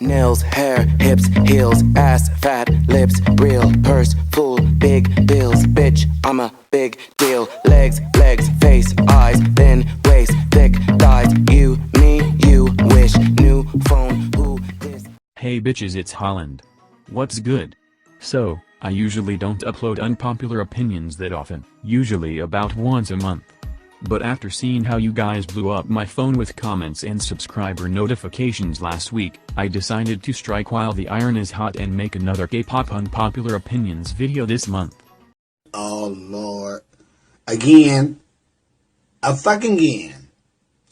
Nails, hair, hips, heels, ass, fat, lips, real, purse, full, big bills, bitch, I'm a big deal. Legs, face, eyes, thin waist, thick thighs. You, me, you, wish, new phone, who, this. Hey bitches, it's Holland. What's good? So, I usually don't upload unpopular opinions that often, usually about once a month. But after seeing how you guys blew up my phone with comments and subscriber notifications last week, I decided to strike while the iron is hot and make another K-pop unpopular opinions video this month. Oh Lord. Again. Again.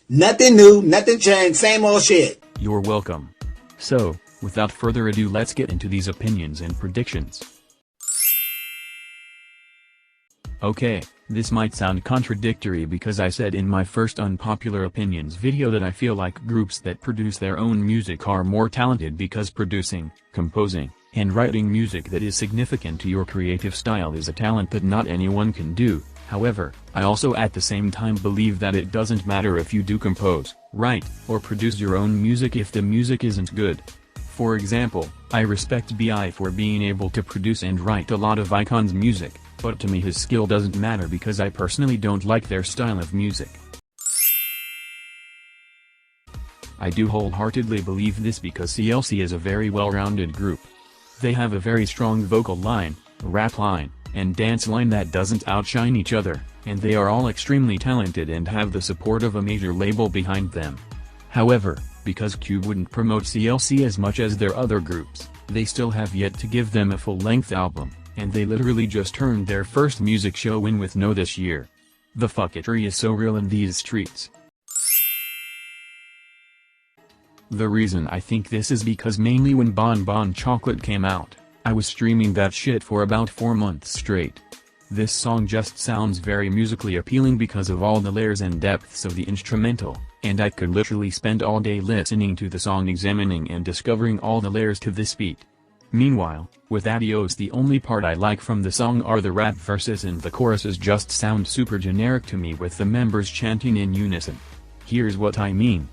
Nothing new, nothing changed, same old shit. You're welcome. So, without further ado, let's get into these opinions and predictions. Okay, this might sound contradictory because I said in my first unpopular opinions video that I feel like groups that produce their own music are more talented because producing, composing, and writing music that is significant to your creative style is a talent that not anyone can do. However, I also at the same time believe that it doesn't matter if you do compose, write, or produce your own music if the music isn't good. For example, I respect B.I. for being able to produce and write a lot of iKON's music, but to me his skill doesn't matter because I personally don't like their style of music. I do wholeheartedly believe this because CLC is a very well-rounded group. They have a very strong vocal line, rap line, and dance line that doesn't outshine each other, and they are all extremely talented and have the support of a major label behind them. However, because Cube wouldn't promote CLC as much as their other groups, they still have yet to give them a full-length album, and they literally just turned their first music show in with No this year. The fucketry is so real in these streets. The reason I think this is because mainly when Bon Chocolate came out, I was streaming that shit for about 4 months straight. This song just sounds very musically appealing because of all the layers and depths of the instrumental, and I could literally spend all day listening to the song, examining and discovering all the layers to this beat. Meanwhile, with Adios, the only part I like from the song are the rap verses, and the choruses just sound super generic to me with the members chanting in unison. Here's what I mean.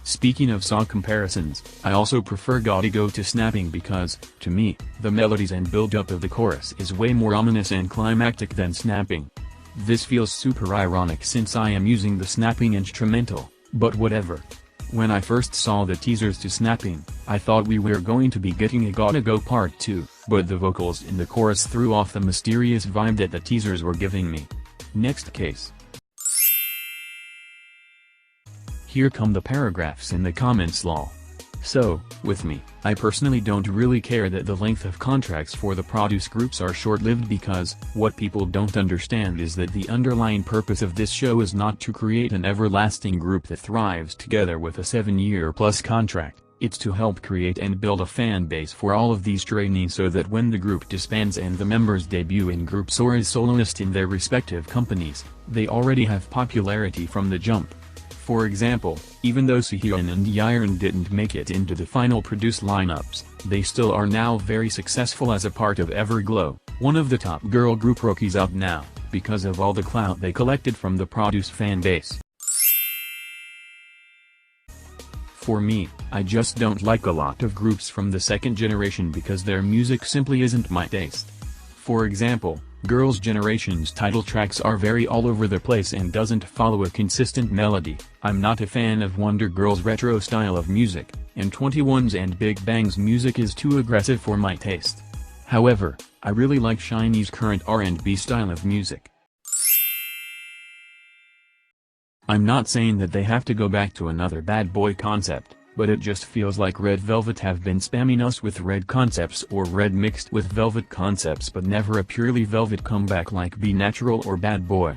Speaking of song comparisons, I also prefer Gotta Go to Snapping because, to me, the melodies and build-up of the chorus is way more ominous and climactic than Snapping. This feels super ironic since I am using the Snapping instrumental, but whatever. When I first saw the teasers to Snapping, I thought we were going to be getting a Gotta Go Part 2, but the vocals in the chorus threw off the mysterious vibe that the teasers were giving me. Next case. Here come the paragraphs in the comments lol. So, with me, I personally don't really care that the length of contracts for the produce groups are short-lived because, what people don't understand is that the underlying purpose of this show is not to create an everlasting group that thrives together with a 7-year-plus contract, it's to help create and build a fan base for all of these trainees so that when the group disbands and the members debut in groups or as soloists in their respective companies, they already have popularity from the jump. For example, even though Suhyun and Yiren didn't make it into the final Produce lineups, they still are now very successful as a part of Everglow, one of the top girl group rookies out now, because of all the clout they collected from the Produce fan base. For me, I just don't like a lot of groups from the second generation because their music simply isn't my taste. For example, Girls' Generation's title tracks are very all over the place and doesn't follow a consistent melody. I'm not a fan of Wonder Girls' retro style of music, and 21's and Big Bang's music is too aggressive for my taste. However, I really like SHINee's current R&B style of music. I'm not saying that they have to go back to another bad boy concept, but it just feels like Red Velvet have been spamming us with Red concepts or Red mixed with Velvet concepts, but never a purely Velvet comeback like Be Natural or Bad Boy.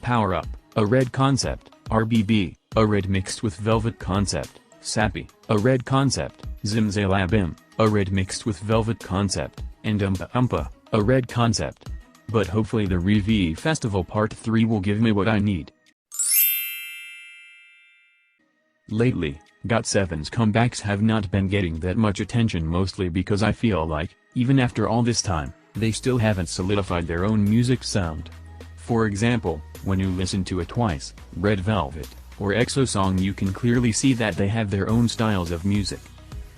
Power Up, a Red concept, RBB, a Red mixed with Velvet concept, Sappy, a red concept, Zimzalabim, a red mixed with velvet concept, and Umpa Umpa, a red concept. But hopefully the Revi Festival Part 3 will give me what I need. Lately, GOT7's comebacks have not been getting that much attention, mostly because I feel like, even after all this time, they still haven't solidified their own music sound. For example, when you listen to a Twice, Red Velvet, or EXO song, you can clearly see that they have their own styles of music.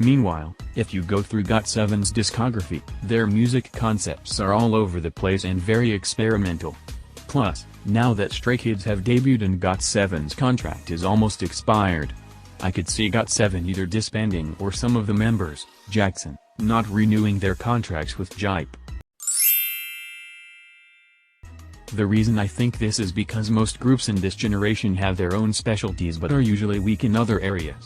Meanwhile, if you go through GOT7's discography, their music concepts are all over the place and very experimental. Plus, now that Stray Kids have debuted and GOT7's contract is almost expired, I could see GOT7 either disbanding or some of the members, Jackson, not renewing their contracts with HYPE. The reason I think this is because most groups in this generation have their own specialties but are usually weak in other areas.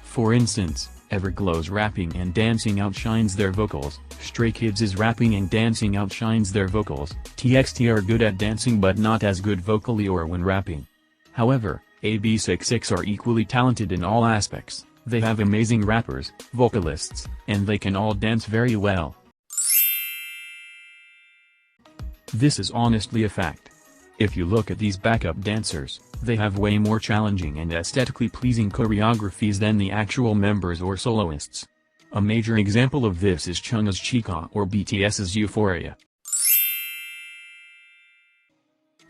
For instance, Everglow's rapping and dancing outshines their vocals, Stray Kids' rapping and dancing outshines their vocals, TXT are good at dancing but not as good vocally or when rapping. However, AB66 are equally talented in all aspects, they have amazing rappers, vocalists, and they can all dance very well. This is honestly a fact. If you look at these backup dancers, they have way more challenging and aesthetically pleasing choreographies than the actual members or soloists. A major example of this is Chungha's Chica or BTS's Euphoria.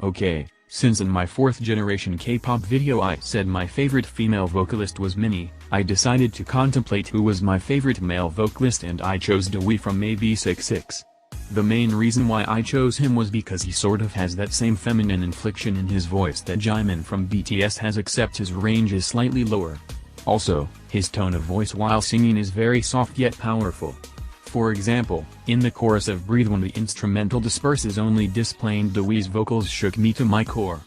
Okay, since in my 4th generation K-pop video I said my favorite female vocalist was Minnie, I decided to contemplate who was my favorite male vocalist and I chose Dewey from AB66. The main reason why I chose him was because he sort of has that same feminine inflection in his voice that Jimin from BTS has, except his range is slightly lower. Also, his tone of voice while singing is very soft yet powerful. For example, in the chorus of Breathe when the instrumental disperses only displaying Dewey's vocals shook me to my core.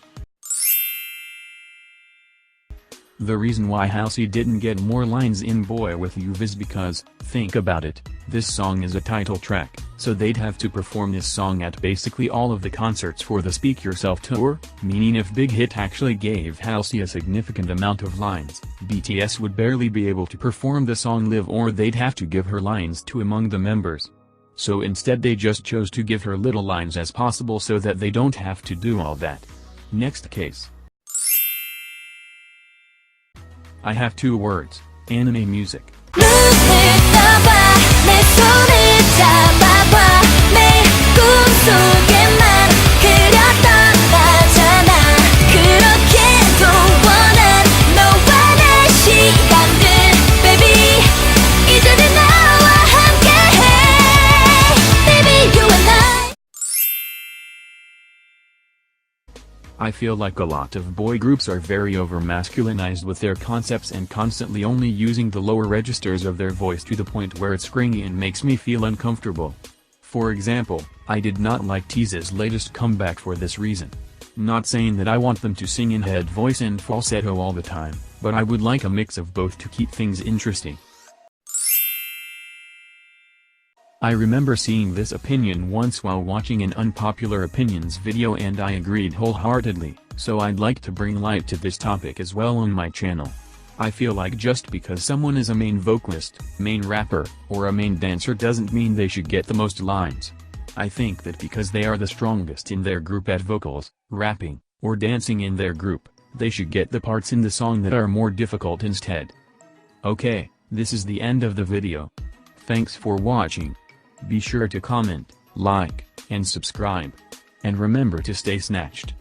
The reason why Halsey didn't get more lines in Boy With You is because, think about it, this song is a title track, so they'd have to perform this song at basically all of the concerts for the Speak Yourself tour, meaning if Big Hit actually gave Halsey a significant amount of lines, BTS would barely be able to perform the song live or they'd have to give her lines to among the members. So instead they just chose to give her little lines as possible so that they don't have to do all that. Next case. I have 2 words, anime music. I feel like a lot of boy groups are very over-masculinized with their concepts and constantly only using the lower registers of their voice to the point where it's cringy and makes me feel uncomfortable. For example, I did not like Tease's latest comeback for this reason. Not saying that I want them to sing in head voice and falsetto all the time, but I would like a mix of both to keep things interesting. I remember seeing this opinion once while watching an Unpopular Opinions video and I agreed wholeheartedly, so I'd like to bring light to this topic as well on my channel. I feel like just because someone is a main vocalist, main rapper, or a main dancer doesn't mean they should get the most lines. I think that because they are the strongest in their group at vocals, rapping, or dancing in their group, they should get the parts in the song that are more difficult instead. Okay, this is the end of the video. Thanks for watching. Be sure to comment, like, and subscribe. And remember to stay snatched.